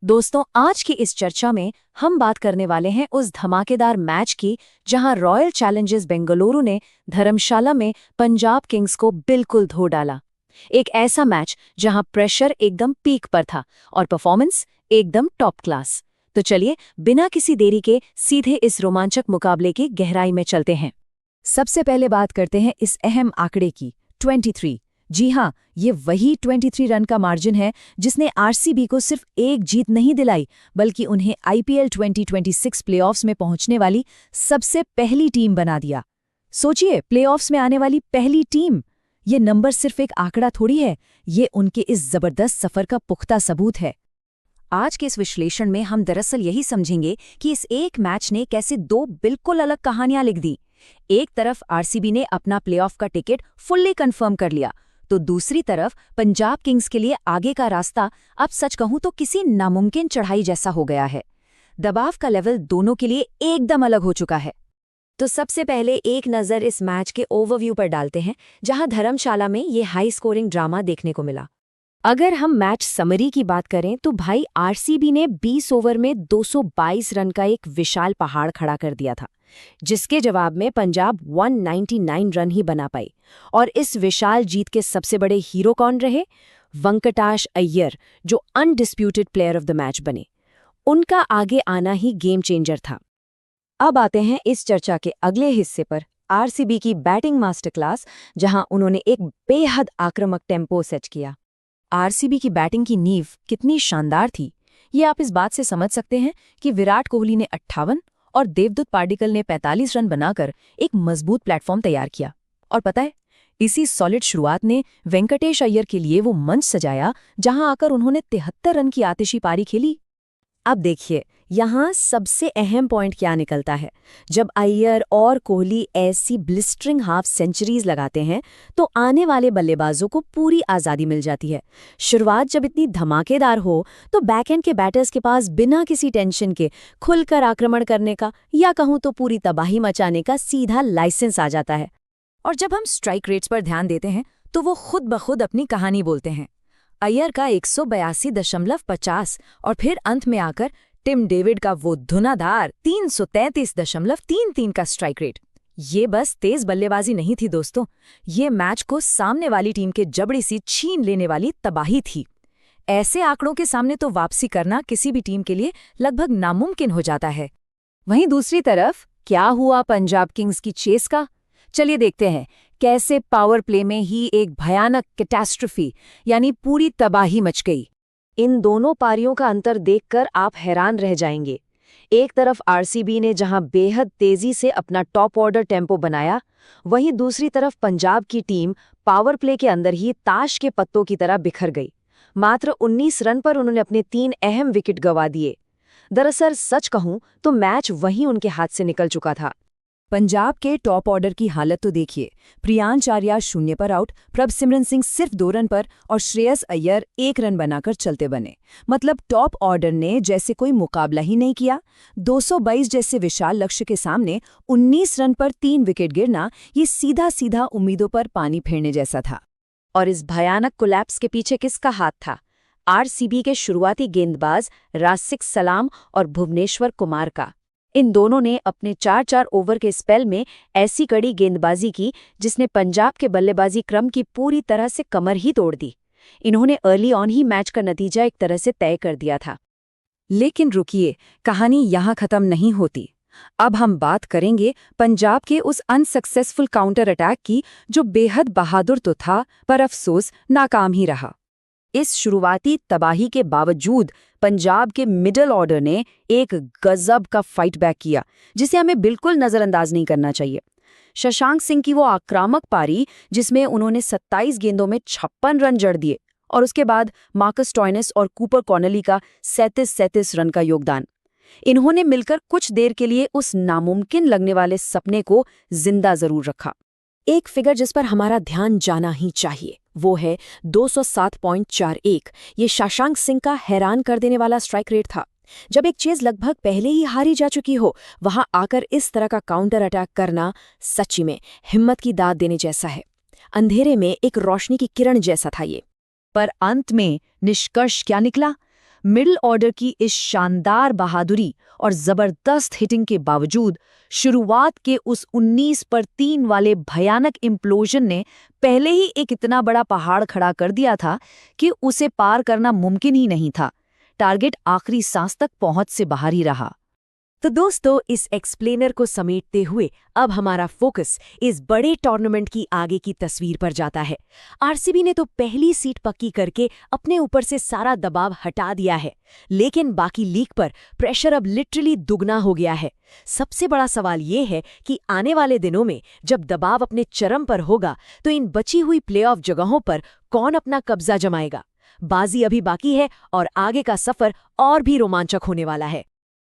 दोस्तों, आज की इस चर्चा में हम बात करने वाले हैं उस धमाकेदार मैच की जहां रॉयल चैलेंजर्स बेंगलुरु ने धर्मशाला में पंजाब किंग्स को बिल्कुल धो डाला। एक ऐसा मैच जहां प्रेशर एकदम पीक पर था और परफॉर्मेंस एकदम टॉप क्लास। तो चलिए बिना किसी देरी के सीधे इस रोमांचक मुकाबले की गहराई में चलते हैं। सबसे पहले बात करते हैं इस अहम आंकड़े की, 23। जी हाँ, ये वही 23 रन का मार्जिन है जिसने आरसीबी को सिर्फ एक जीत नहीं दिलाई, बल्कि उन्हें आईपीएल 2026 प्लेऑफ्स में पहुंचने वाली सबसे पहली टीम बना दिया। सोचिए, प्लेऑफ्स में आने वाली पहली टीम। ये नंबर सिर्फ एक आंकड़ा थोड़ी है, ये उनके इस जबरदस्त सफर का पुख्ता सबूत है। आज के इस विश्लेषण में हम दरअसल यही समझेंगे कि इस एक मैच ने कैसे दो बिल्कुल अलग कहानियां लिख दी। एक तरफ आरसीबी ने अपना प्लेऑफ का टिकट फुल्ली कंफर्म कर लिया, तो दूसरी तरफ पंजाब किंग्स के लिए आगे का रास्ता अब सच कहूं तो किसी नामुमकिन चढ़ाई जैसा हो गया है। दबाव का लेवल दोनों के लिए एकदम अलग हो चुका है। तो सबसे पहले एक नज़र इस मैच के ओवरव्यू पर डालते हैं, जहां धर्मशाला में ये हाई स्कोरिंग ड्रामा देखने को मिला। अगर हम मैच समरी की बात करें तो भाई आरसीबी ने 20 ओवर में 222 रन का एक विशाल पहाड़ खड़ा कर दिया था, जिसके जवाब में पंजाब 199 रन ही बना पाई। और इस विशाल जीत के सबसे बड़े हीरो कौन रहे? वेंकटेश अय्यर, जो undisputed player of the match बने। उनका आगे आना ही गेम चेंजर था। अब आते हैं इस चर्चा के अगले हिस्से पर, आरसीबी की बैटिंग मास्टर क्लास, जहां उन्होंने एक बेहद आक्रामक टेम्पो सेट किया। आरसीबी की बैटिंग की नींव कितनी शानदार थी, ये आप इस बात से समझ सकते हैं कि विराट कोहली ने 58 और देवदत्त पाडिक्कल ने 45 रन बनाकर एक मजबूत प्लेटफॉर्म तैयार किया। और पता है, इसी सॉलिड शुरुआत ने वेंकटेश अय्यर के लिए वो मंच सजाया जहां आकर उन्होंने 73 रन की आतिशी पारी खेली। अब देखिए, यहाँ सबसे अहम पॉइंट क्या निकलता है। जब अय्यर और कोहली ऐसी ब्लिस्टरिंग हाफ सेंचुरीज लगाते हैं तो आने वाले बल्लेबाजों को पूरी आज़ादी मिल जाती है। शुरुआत जब इतनी धमाकेदार हो तो बैकएंड के बैटर्स के पास बिना किसी टेंशन के खुलकर आक्रमण करने का, या कहूँ तो पूरी तबाही मचाने का सीधा लाइसेंस आ जाता है। और जब हम स्ट्राइक रेट्स पर ध्यान देते हैं तो वो खुद ब खुद अपनी कहानी बोलते हैं। अय्यर का 182.50 और फिर अंत में आकर टिम डेविड का वो धुनाधार 333.33 का स्ट्राइक रेट। ये बस तेज बल्लेबाजी नहीं थी दोस्तों, ये मैच को सामने वाली टीम के जबड़ी सी छीन लेने वाली तबाही थी। ऐसे आंकड़ों के सामने तो वापसी करना किसी भी टीम के लिए लगभग नामुमकिन हो जाता है। वहीं दूसरी तरफ क्या हुआ पंजाब किंग्स की चेस का? चलिए देखते हैं कैसे पावर प्ले में ही एक भयानक कैटास्ट्रोफी यानी पूरी तबाही मच गई। इन दोनों पारियों का अंतर देखकर आप हैरान रह जाएंगे। एक तरफ आरसीबी ने जहां बेहद तेजी से अपना टॉप ऑर्डर टेम्पो बनाया, वहीं दूसरी तरफ पंजाब की टीम पावर प्ले के अंदर ही ताश के पत्तों की तरह बिखर गई। मात्र 19 रन पर उन्होंने अपने 3 अहम विकेट गंवा दिए। दरअसल सच कहूं तो मैच वहीं उनके हाथ से निकल चुका था। पंजाब के टॉप ऑर्डर की हालत तो देखिए। प्रियांश चारिया 0 पर आउट, प्रभसिमरन सिंह सिर्फ 2 रन पर और श्रेयस अय्यर 1 रन बनाकर चलते बने। मतलब टॉप ऑर्डर ने जैसे कोई मुकाबला ही नहीं किया। 222 जैसे विशाल लक्ष्य के सामने 19 रन पर 3 विकेट गिरना, ये सीधा सीधा उम्मीदों पर पानी फेरने जैसा था। और इस भयानक कोलैप्स के पीछे किसका हाथ था? आरसीबी के शुरुआती गेंदबाज रासिक सलाम और भुवनेश्वर कुमार का। इन दोनों ने अपने 4-4 ओवर के स्पेल में ऐसी कड़ी गेंदबाजी की जिसने पंजाब के बल्लेबाजी क्रम की पूरी तरह से कमर ही तोड़ दी। इन्होंने अर्ली ऑन ही मैच का नतीजा एक तरह से तय कर दिया था। लेकिन रुकिए, कहानी यहाँ खत्म नहीं होती। अब हम बात करेंगे पंजाब के उस अनसक्सेसफुल काउंटर अटैक की, जो बेहद बहादुर तो था पर अफसोस नाकाम ही रहा। इस शुरुआती तबाही के बावजूद पंजाब के मिडिल ऑर्डर ने एक गजब का फाइट बैक किया, जिसे हमें बिल्कुल नजरअंदाज नहीं करना चाहिए। शशांक सिंह की वो आक्रामक पारी जिसमें उन्होंने 27 गेंदों में 56 रन जड़ दिए, और उसके बाद मार्कस स्टोइनिस और कूपर कॉनली का 37 रन का योगदान। इन्होंने मिलकर कुछ देर के लिए उस नामुमकिन लगने वाले सपने को जिंदा जरूर रखा। एक फिगर जिस पर हमारा ध्यान जाना ही चाहिए वो है 207.41। ये शशांक सिंह का हैरान कर देने वाला स्ट्राइक रेट था। जब एक चेज लगभग पहले ही हारी जा चुकी हो, वहां आकर इस तरह का काउंटर अटैक करना सच्ची में हिम्मत की दाद देने जैसा है। अंधेरे में एक रोशनी की किरण जैसा था ये। पर अंत में निष्कर्ष क्या निकला? मिडिल ऑर्डर की इस शानदार बहादुरी और जबरदस्त हिटिंग के बावजूद शुरुआत के उस 19 पर 3 वाले भयानक इम्प्लोजन ने पहले ही एक इतना बड़ा पहाड़ खड़ा कर दिया था कि उसे पार करना मुमकिन ही नहीं था। टारगेट आखिरी सांस तक पहुंच से बाहर ही रहा। तो दोस्तों, इस एक्सप्लेनर को समेटते हुए अब हमारा फोकस इस बड़े टूर्नामेंट की आगे की तस्वीर पर जाता है। आरसीबी ने तो पहली सीट पक्की करके अपने ऊपर से सारा दबाव हटा दिया है, लेकिन बाकी लीग पर प्रेशर अब लिटरली दुगना हो गया है। सबसे बड़ा सवाल ये है कि आने वाले दिनों में जब दबाव अपने चरम पर होगा तो इन बची हुई प्लेऑफ जगहों पर कौन अपना कब्जा जमाएगा। बाजी अभी बाकी है और आगे का सफर और भी रोमांचक होने वाला है।